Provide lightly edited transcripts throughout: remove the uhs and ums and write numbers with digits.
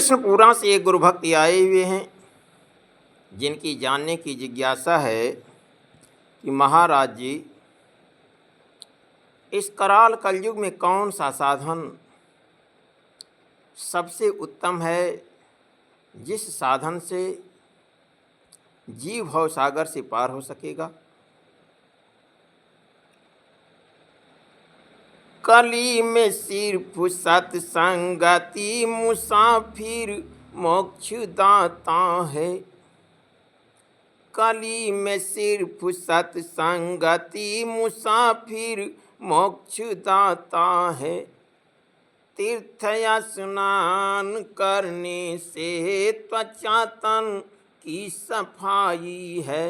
कृष्णपुरा से एक गुरु भक्ति आए हुए हैं, जिनकी जानने की जिज्ञासा है कि महाराज जी, इस कराल कलयुग में कौन सा साधन सबसे उत्तम है, जिस साधन से जीव भव सागर से पार हो सकेगा। कली में सिर्फ सत्संगति मुसाफिर मोक्ष दाता है। कली में सिर्फ सत्संगति मुसाफिर मोक्ष दाता है। तीर्थ या स्नान करने से त्वचा तन की सफाई है।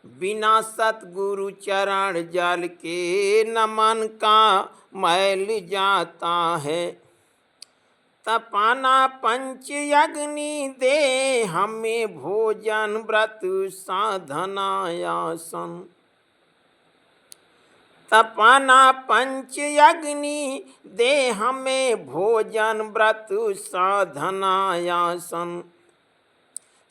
बिना सतगुरु चरण जल के नमन का मैल जाता है। तपाना पंच अग्नि दे हमें भोजन व्रत साधनायासन। तपाना पंच अग्नि दे हमें भोजन व्रत साधनायासन।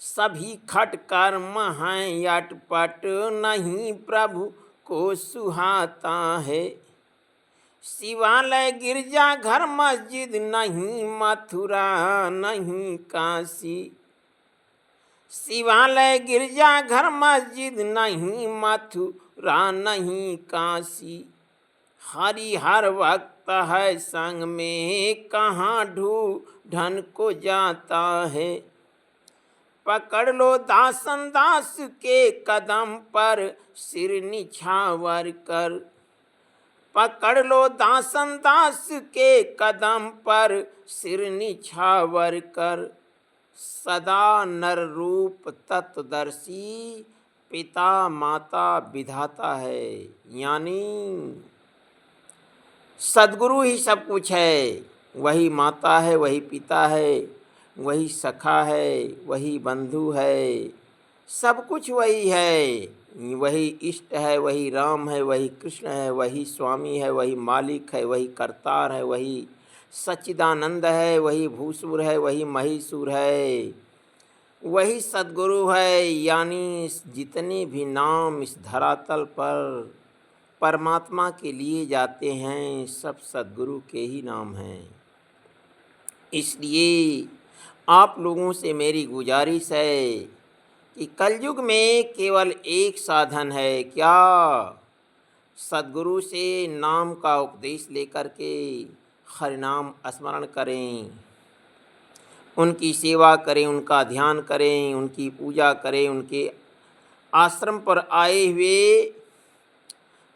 सभी खट कर्म हैं अटपट नहीं प्रभु को सुहाता है। शिवालय गिरजा घर मस्जिद नहीं मथुरा नहीं काशी। शिवालय गिरजा घर मस्जिद नहीं मथुरा नहीं काशी। हरि हर वक्त है संग में कहाँ ढूंढन को जाता है। पकड़ लो दासन दास के कदम पर सिर निछावर कर। पकड़ लो दासन दास के कदम पर सिर निछावर कर। सदा नर रूप तत्वदर्शी पिता माता विधाता है। यानी सद्गुरु ही सब कुछ है। वही माता है, वही पिता है, वही सखा है, वही बंधु है, सब कुछ वही है। वही इष्ट है, वही राम है, वही कृष्ण है, वही स्वामी है, वही मालिक है, वही करतार है, वही सच्चिदानंद है, वही भूसुर है, वही महिषुर है, वही सद्गुरु है। यानी जितने भी नाम इस धरातल पर परमात्मा के लिए जाते हैं, सब सद्गुरु के ही नाम हैं। इसलिए आप लोगों से मेरी गुजारिश है कि कलयुग में केवल एक साधन है। क्या? सद्गुरु से नाम का उपदेश लेकर के हरिनाम स्मरण करें, उनकी सेवा करें, उनका ध्यान करें, उनकी पूजा करें, उनके आश्रम पर आए हुए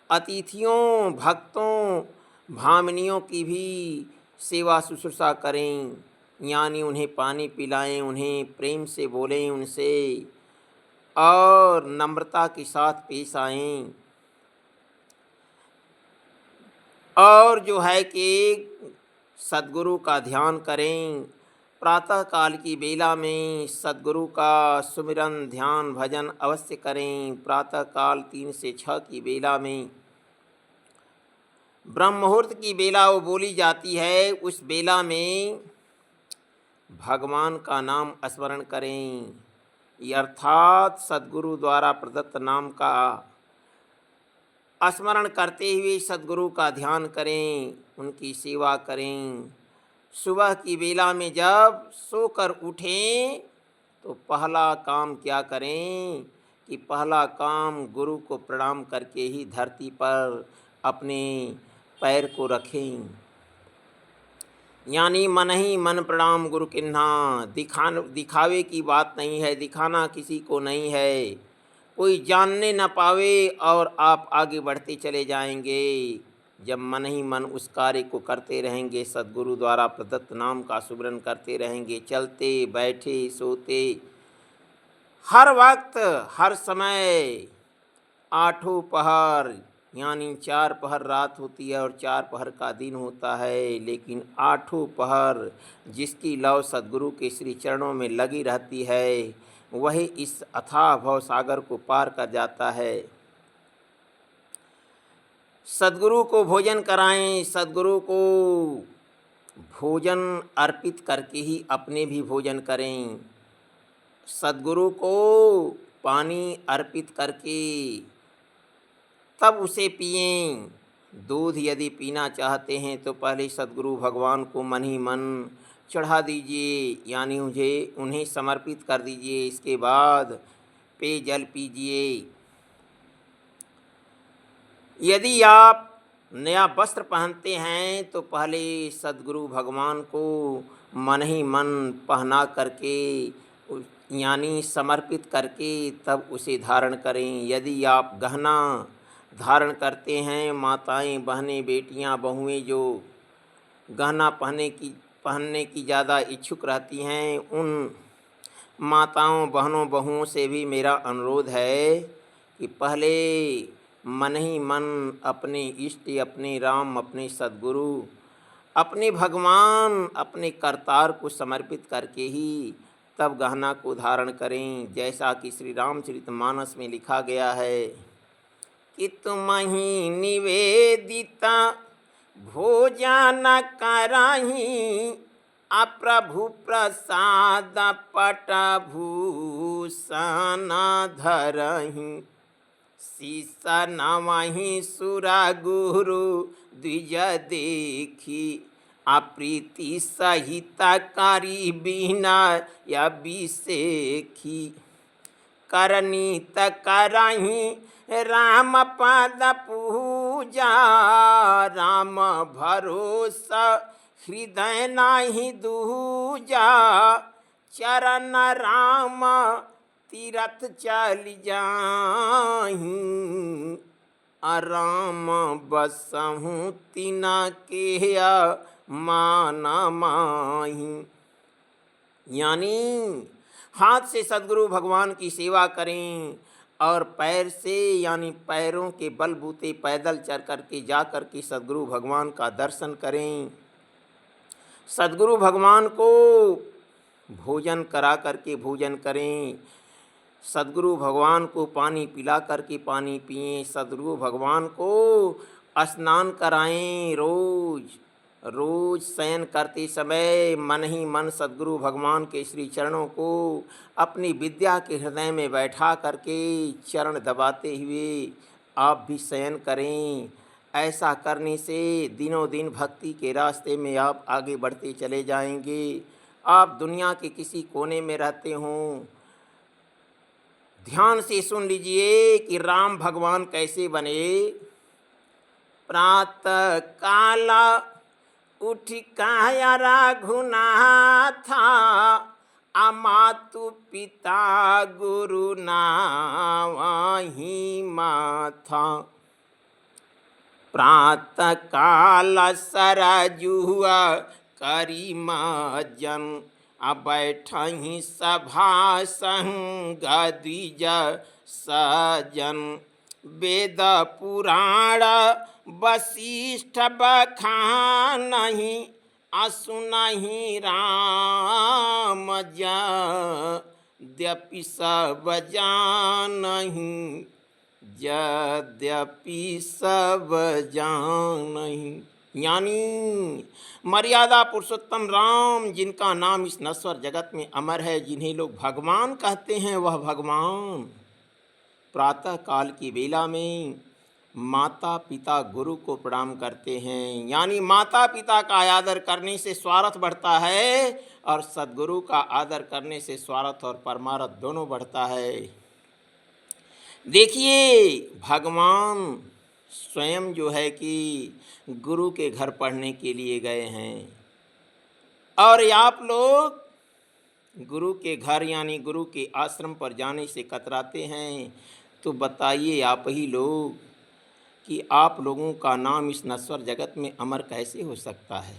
अतिथियों, भक्तों, भामिनियों की भी सेवा शुश्रूषा करें। यानी उन्हें पानी पिलाएं, उन्हें प्रेम से बोलें उनसे, और नम्रता के साथ पेश आएं। और जो है कि सद्गुरु का ध्यान करें। प्रातः काल की बेला में सद्गुरु का सुमिरन ध्यान भजन अवश्य करें। प्रातः काल 3 से 6 की बेला में ब्रह्म मुहूर्त की बेला वो बोली जाती है। उस बेला में भगवान का नाम स्मरण करें। अर्थात सद्गुरु द्वारा प्रदत्त नाम का स्मरण करते हुए सद्गुरु का ध्यान करें, उनकी सेवा करें। सुबह की बेला में जब सोकर उठें तो पहला काम क्या करें कि पहला काम गुरु को प्रणाम करके ही धरती पर अपने पैर को रखें। यानी मन ही मन प्रणाम गुरु किन्हा। दिखावे की बात नहीं है, दिखाना किसी को नहीं है। कोई जानने न पावे और आप आगे बढ़ते चले जाएंगे। जब मन ही मन उस कार्य को करते रहेंगे, सद्गुरु द्वारा प्रदत्त नाम का सुमिरन करते रहेंगे, चलते बैठे सोते हर वक्त हर समय, आठों पहर, यानी 4 पहर रात होती है और 4 पहर का दिन होता है। लेकिन आठों पहर जिसकी लौ सद्गुरु के श्री चरणों में लगी रहती है, वही इस अथाह भव सागर को पार कर जाता है। सद्गुरु को भोजन कराएं, सद्गुरु को भोजन अर्पित करके ही अपने भी भोजन करें। सद्गुरु को पानी अर्पित करके तब उसे पिएं। दूध यदि पीना चाहते हैं तो पहले सद्गुरु भगवान को मन ही मन चढ़ा दीजिए, यानी उन्हें समर्पित कर दीजिए। इसके बाद पेयजल पीजिए। यदि आप नया वस्त्र पहनते हैं तो पहले सद्गुरु भगवान को मन ही मन पहना करके यानी समर्पित करके तब उसे धारण करें। यदि आप गहना धारण करते हैं, माताएं, बहनें, बेटियां, बहुएं जो गहना पहनने की ज़्यादा इच्छुक रहती हैं, उन माताओं, बहनों, बहुओं से भी मेरा अनुरोध है कि पहले मन ही मन अपने इष्ट, अपने राम, अपने सद्गुरु, अपने भगवान, अपने करतार को समर्पित करके ही तब गहना को धारण करें। जैसा कि श्री रामचरितमानस में लिखा गया है कि तुम्हि निवेदिता भोजन करहि, अप्रभु प्रसाद पटभूषण धरहि, शीस नवहि सुर गुरु द्विज देखी, अप्रीति सहित करी विनय अभिषेखी, करनीत करहि राम पद पूजा, राम भरोसा हृदय नाही दूजा, चरण राम तीरथ चल जाहि, राम बसहु तिना के मान माही। यानी हाथ से सद्गुरु भगवान की सेवा करें और पैर से यानी पैरों के बलबूते पैदल चल करके जा करके सद्गुरु भगवान का दर्शन करें। सद्गुरु भगवान को भोजन करा करके भोजन करें। सद्गुरु भगवान को पानी पिला करके पानी पिएं। सद्गुरु भगवान को स्नान कराएं। रोज शयन करते समय मन ही मन सद्गुरु भगवान के श्री चरणों को अपनी विद्या के हृदय में बैठा करके चरण दबाते हुए आप भी शयन करें। ऐसा करने से दिनों दिन भक्ति के रास्ते में आप आगे बढ़ते चले जाएंगे। आप दुनिया के किसी कोने में रहते हों, ध्यान से सुन लीजिए कि राम भगवान कैसे बने। प्रातः काला उठ काया रघुनाथा, अमातु पिता गुरु नावहि माथा, प्रातः काल सरजुआ करी मजन, बैठहि सभा संग द्विज सजन, वेद पुराण वशिष्ठ बखानहि, असुनहि राम यद्यपि सब जानहि, यद्यपि सब जानहि। यानी मर्यादा पुरुषोत्तम राम, जिनका नाम इस नश्वर जगत में अमर है, जिन्हें लोग भगवान कहते हैं, वह भगवान प्रातः काल की बेला में माता पिता गुरु को प्रणाम करते हैं। यानी माता पिता का आदर करने से स्वार्थ बढ़ता है और सद्गुरु का आदर करने से स्वार्थ और परमार्थ दोनों बढ़ता है। देखिए, भगवान स्वयं जो है कि गुरु के घर पढ़ने के लिए गए हैं और आप लोग गुरु के घर यानी गुरु के आश्रम पर जाने से कतराते हैं। तो बताइए आप ही लोग कि आप लोगों का नाम इस नश्वर जगत में अमर कैसे हो सकता है।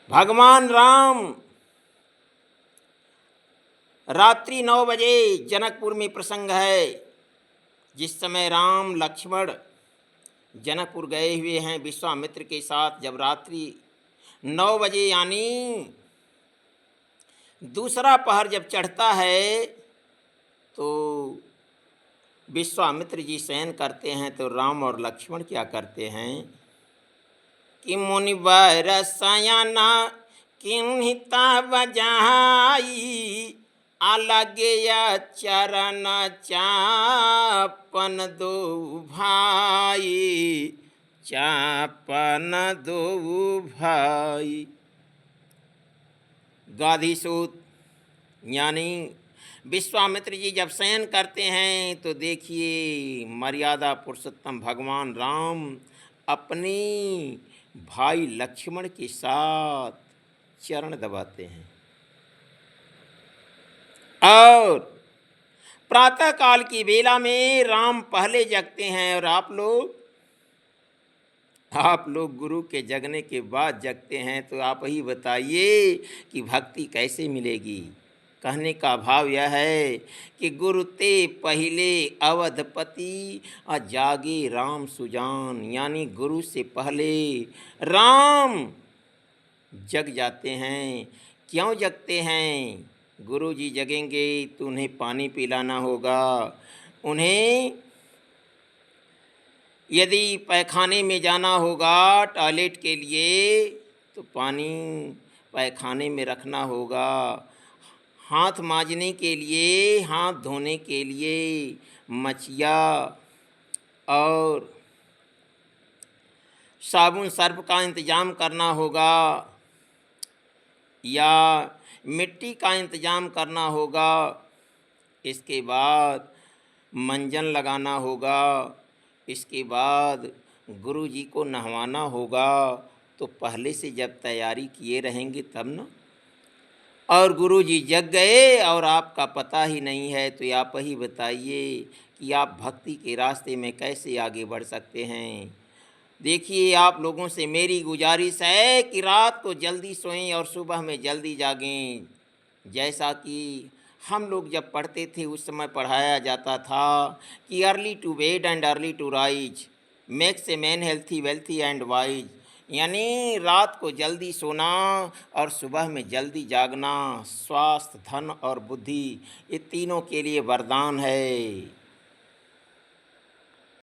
भगवान राम रात्रि 9 बजे जनकपुर में प्रसंग है, जिस समय राम लक्ष्मण जनकपुर गए हुए हैं विश्वामित्र के साथ। जब रात्रि 9 बजे यानी दूसरा पहर जब चढ़ता है तो विश्वामित्र जी शयन करते हैं। तो राम और लक्ष्मण क्या करते हैं कि मुनिवर सयाना किन्हिता बजाई, अलगे चरण चापन दो भाई, चापन दो भाई। गाधीसूत यानी विश्वामित्र जी जब शयन करते हैं तो देखिए मर्यादा पुरुषोत्तम भगवान राम अपने भाई लक्ष्मण के साथ चरण दबाते हैं। और प्रातः काल की बेला में राम पहले जगते हैं और आप लोग गुरु के जगने के बाद जगते हैं। तो आप ही बताइए कि भक्ति कैसे मिलेगी। कहने का भाव यह है कि गुरु ते पहले अवधपति जागे राम सुजान, यानी गुरु से पहले राम जग जाते हैं। क्यों जगते हैं? गुरु जी जगेंगे तो उन्हें पानी पिलाना होगा, उन्हें यदि पैखाने में जाना होगा टॉयलेट के लिए तो पानी पैखाने में रखना होगा, हाथ मांजने के लिए, हाथ धोने के लिए मचिया और साबुन सर्फ का इंतज़ाम करना होगा या मिट्टी का इंतज़ाम करना होगा। इसके बाद मंजन लगाना होगा, इसके बाद गुरु जी को नहवाना होगा। तो पहले से जब तैयारी किए रहेंगे तब ना। और गुरु जी जग गए और आपका पता ही नहीं है, तो आप ही बताइए कि आप भक्ति के रास्ते में कैसे आगे बढ़ सकते हैं। देखिए आप लोगों से मेरी गुजारिश है कि रात को जल्दी सोएं और सुबह में जल्दी जागें। जैसा कि हम लोग जब पढ़ते थे उस समय पढ़ाया जाता था कि early to bed and early to rise makes a man healthy wealthy and wise, यानी रात को जल्दी सोना और सुबह में जल्दी जागना स्वास्थ्य, धन और बुद्धि, ये तीनों के लिए वरदान है।